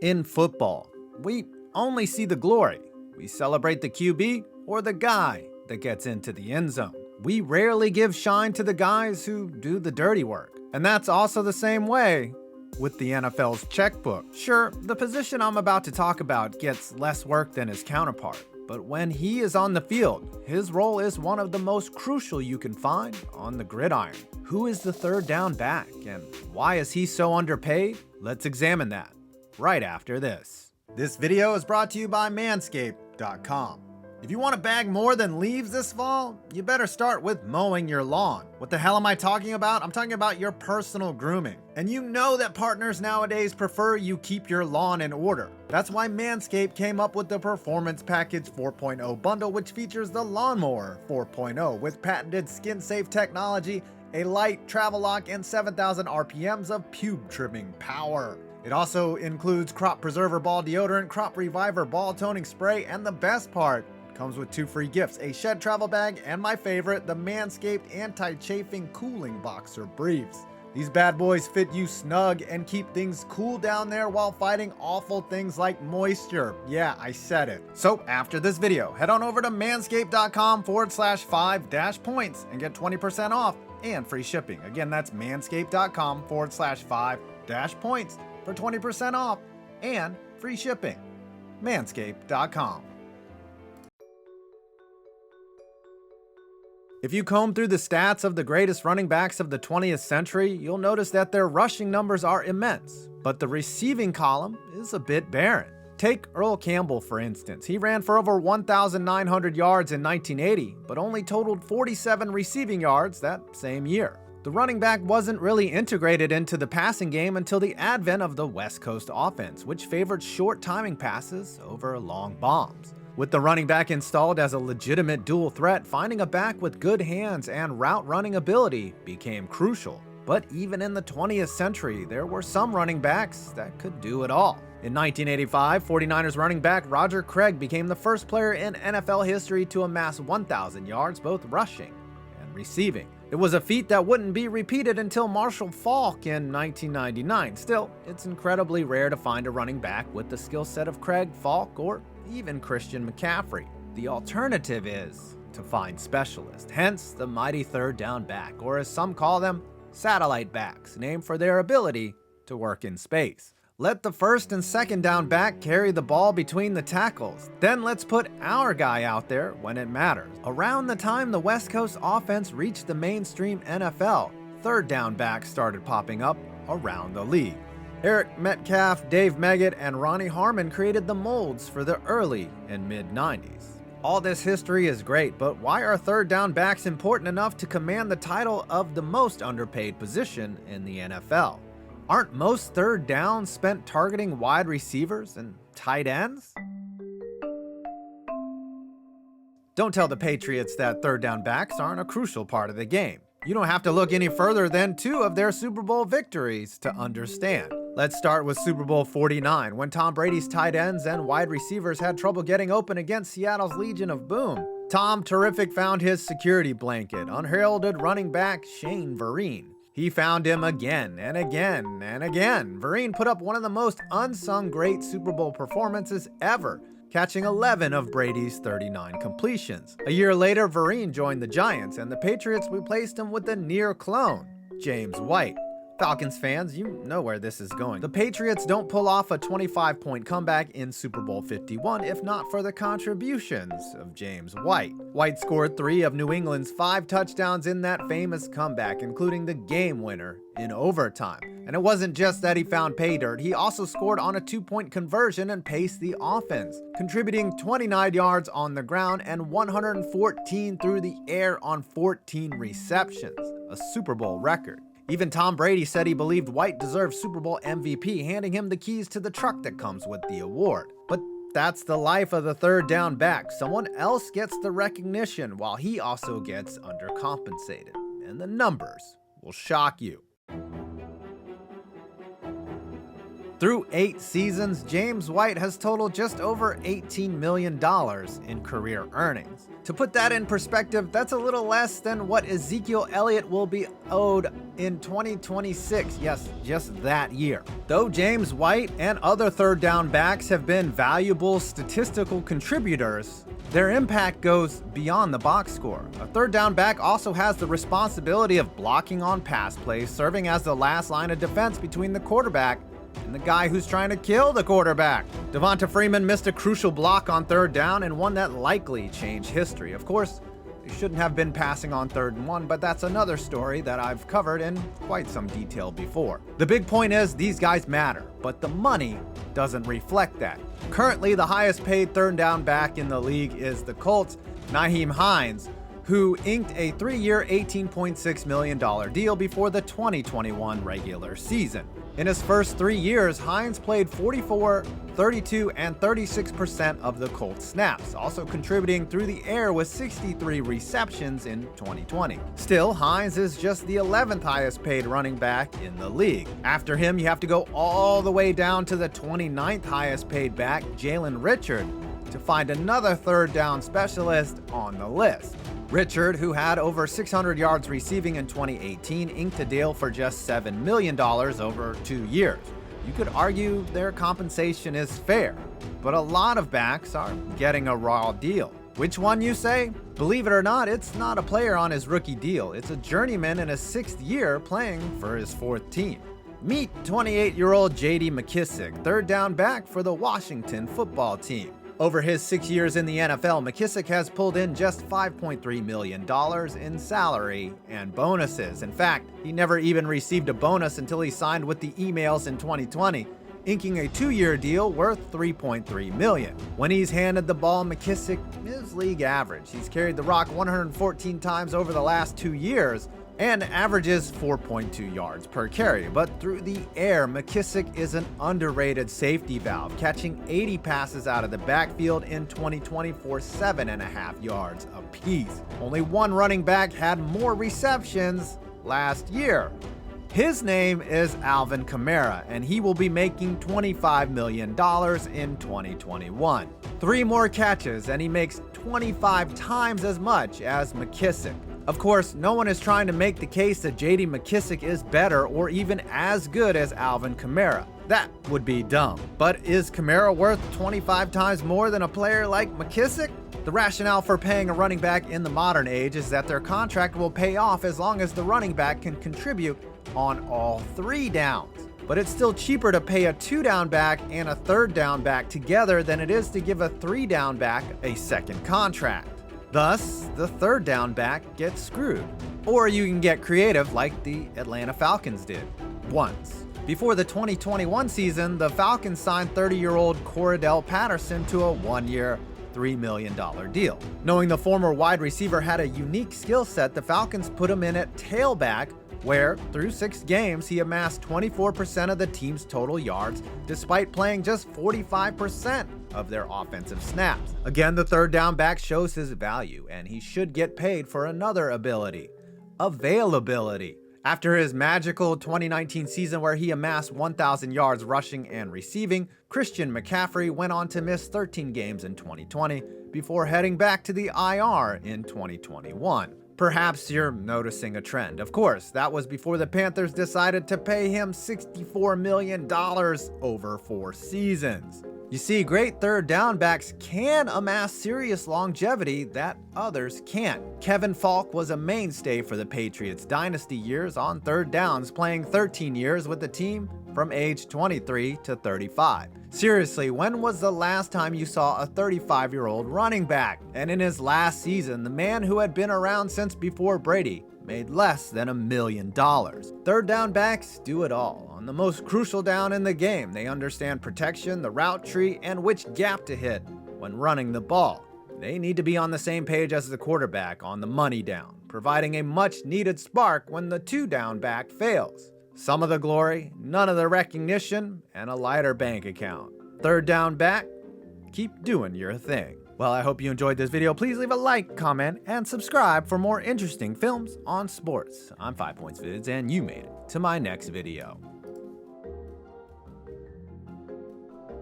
In football, we only see the glory. We celebrate the QB or the guy that gets into the end zone. We rarely give shine to the guys who do the dirty work. And that's also the same way with the NFL's checkbook. Sure, the position I'm about to talk about gets less work than his counterpart, but when he is on the field, his role is one of the most crucial you can find on the gridiron. Who is the third down back, and why is he so underpaid? Let's examine that right after this. This video is brought to you by Manscaped.com. If you want to bag more than leaves this fall, you better start with mowing your lawn. What the hell am I talking about? I'm talking about your personal grooming. And you know that partners nowadays prefer you keep your lawn in order. That's why Manscaped came up with the Performance Package 4.0 bundle, which features the Lawnmower 4.0 with patented skin-safe technology, a light travel lock, and 7,000 RPMs of pube trimming power. It also includes Crop Preserver Ball Deodorant, Crop Reviver Ball Toning Spray, and the best part, comes with 2 free gifts, a shed travel bag, and my favorite, the Manscaped Anti-Chafing Cooling Boxer Briefs. These bad boys fit you snug and keep things cool down there while fighting awful things like moisture. Yeah, I said it. So after this video, head on over to manscaped.com/5-points and get 20% off and free shipping. Again, that's manscaped.com/5-points for 20% off and free shipping. Manscaped.com. If you comb through the stats of the greatest running backs of the 20th century, you'll notice that their rushing numbers are immense, but the receiving column is a bit barren. Take Earl Campbell, for instance. He ran for over 1,900 yards in 1980, but only totaled 47 receiving yards that same year. The running back wasn't really integrated into the passing game until the advent of the West Coast offense, which favored short timing passes over long bombs. With the running back installed as a legitimate dual threat, finding a back with good hands and route running ability became crucial. But even in the 20th century, there were some running backs that could do it all. In 1985, 49ers running back Roger Craig became the first player in NFL history to amass 1,000 yards, both rushing and receiving. It was a feat that wouldn't be repeated until Marshall Faulk in 1999. Still, it's incredibly rare to find a running back with the skill set of Craig, Faulk, or even Christian McCaffrey. The alternative is to find specialists, hence the mighty third down back, or as some call them, satellite backs, named for their ability to work in space. Let the first and second down back carry the ball between the tackles. Then let's put our guy out there when it matters. Around the time the West Coast offense reached the mainstream NFL, third down backs started popping up around the league. Eric Metcalf, Dave Meggett, and Ronnie Harmon created the molds for the early and mid-90s. All this history is great, but why are third down backs important enough to command the title of the most underpaid position in the NFL? Aren't most third downs spent targeting wide receivers and tight ends? Don't tell the Patriots that third down backs aren't a crucial part of the game. You don't have to look any further than 2 of their Super Bowl victories to understand. Let's start with Super Bowl 49, when Tom Brady's tight ends and wide receivers had trouble getting open against Seattle's Legion of Boom. Tom Terrific found his security blanket, unheralded running back Shane Vereen. He found him again and again and again. Vereen put up one of the most unsung great Super Bowl performances ever, catching 11 of Brady's 39 completions. A year later, Vereen joined the Giants, and the Patriots replaced him with a near clone, James White. Falcons fans, you know where this is going. The Patriots don't pull off a 25-point comeback in Super Bowl 51 if not for the contributions of James White. White scored 3 of New England's 5 touchdowns in that famous comeback, including the game winner in overtime. And it wasn't just that he found pay dirt, he also scored on a 2-point conversion and paced the offense, contributing 29 yards on the ground and 114 through the air on 14 receptions, a Super Bowl record. Even Tom Brady said he believed White deserved Super Bowl MVP, handing him the keys to the truck that comes with the award. But that's the life of the third down back. Someone else gets the recognition while he also gets undercompensated. And the numbers will shock you. Through 8 seasons, James White has totaled just over $18 million in career earnings. To put that in perspective, that's a little less than what Ezekiel Elliott will be owed in 2026. Yes, just that year. Though James White and other third down backs have been valuable statistical contributors, their impact goes beyond the box score. A third down back also has the responsibility of blocking on pass plays, serving as the last line of defense between the quarterback and the guy who's trying to kill the quarterback. Devonta Freeman missed a crucial block on third down and one that likely changed history. Of course, they shouldn't have been passing on 3rd and 1, but that's another story that I've covered in quite some detail before. The big point is these guys matter, but the money doesn't reflect that. Currently, the highest paid third down back in the league is the Colts' Naheem Heinz, who inked a 3-year, $18.6 million deal before the 2021 regular season. In his first 3 years, Heinz played 44, 32, and 36% of the Colts snaps, also contributing through the air with 63 receptions in 2020. Still, Heinz is just the 11th highest paid running back in the league. After him, you have to go all the way down to the 29th highest paid back, Jalen Richard, to find another third down specialist on the list. Richard, who had over 600 yards receiving in 2018, inked a deal for just $7 million over 2 years. You could argue their compensation is fair, but a lot of backs are getting a raw deal. Which one, you say? Believe it or not, it's not a player on his rookie deal. It's a journeyman in his 6th year playing for his 4th team. Meet 28-year-old J.D. Mckissick, third down back for the Washington football team. Over his 6 years in the NFL, Mckissick has pulled in just $5.3 million in salary and bonuses. In fact, he never even received a bonus until he signed with the Emails in 2020, inking a 2-year deal worth $3.3 million. When he's handed the ball, Mckissick is league average. He's carried the rock 114 times over the last 2 years and averages 4.2 yards per carry. But through the air, Mckissick is an underrated safety valve, catching 80 passes out of the backfield in 2020 for 7.5 yards apiece. Only one running back had more receptions last year. His name is Alvin Kamara, and he will be making $25 million in 2021. 3 more catches, and he makes 25 times as much as McKissick. Of course, no one is trying to make the case that J.D. Mckissick is better or even as good as Alvin Kamara. That would be dumb. But is Kamara worth 25 times more than a player like McKissick? The rationale for paying a running back in the modern age is that their contract will pay off as long as the running back can contribute on all 3 downs. But it's still cheaper to pay a 2-down back and a 3rd down back together than it is to give a 3-down back a second contract. Thus, the 3rd down back gets screwed. Or you can get creative like the Atlanta Falcons did once. Before the 2021 season, the Falcons signed 30-year-old Cordell Patterson to a 1-year, $3 million deal. Knowing the former wide receiver had a unique skill set, the Falcons put him in at tailback, where through 6 games he amassed 24% of the team's total yards, despite playing just 45% of their offensive snaps. Again, the 3rd down back shows his value, and he should get paid for another ability: availability. After his magical 2019 season where he amassed 1,000 yards rushing and receiving, Christian McCaffrey went on to miss 13 games in 2020 before heading back to the IR in 2021. Perhaps you're noticing a trend. Of course, that was before the Panthers decided to pay him $64 million over 4 seasons. You see, great 3rd down backs can amass serious longevity that others can't. Kevin Falk was a mainstay for the Patriots' dynasty years on 3rd downs, playing 13 years with the team from age 23 to 35. Seriously, when was the last time you saw a 35-year-old running back? And in his last season, the man who had been around since before Brady made less than $1 million. 3rd down backs do it all. On the most crucial down in the game, they understand protection, the route tree, and which gap to hit when running the ball. They need to be on the same page as the quarterback on the money down, providing a much-needed spark when the 2-down back fails. Some of the glory, none of the recognition, and a lighter bank account. 3rd down back, keep doing your thing. Well, I hope you enjoyed this video. Please leave a like, comment, and subscribe for more interesting films on sports. I'm 5 Points Vids, and you made it to my next video.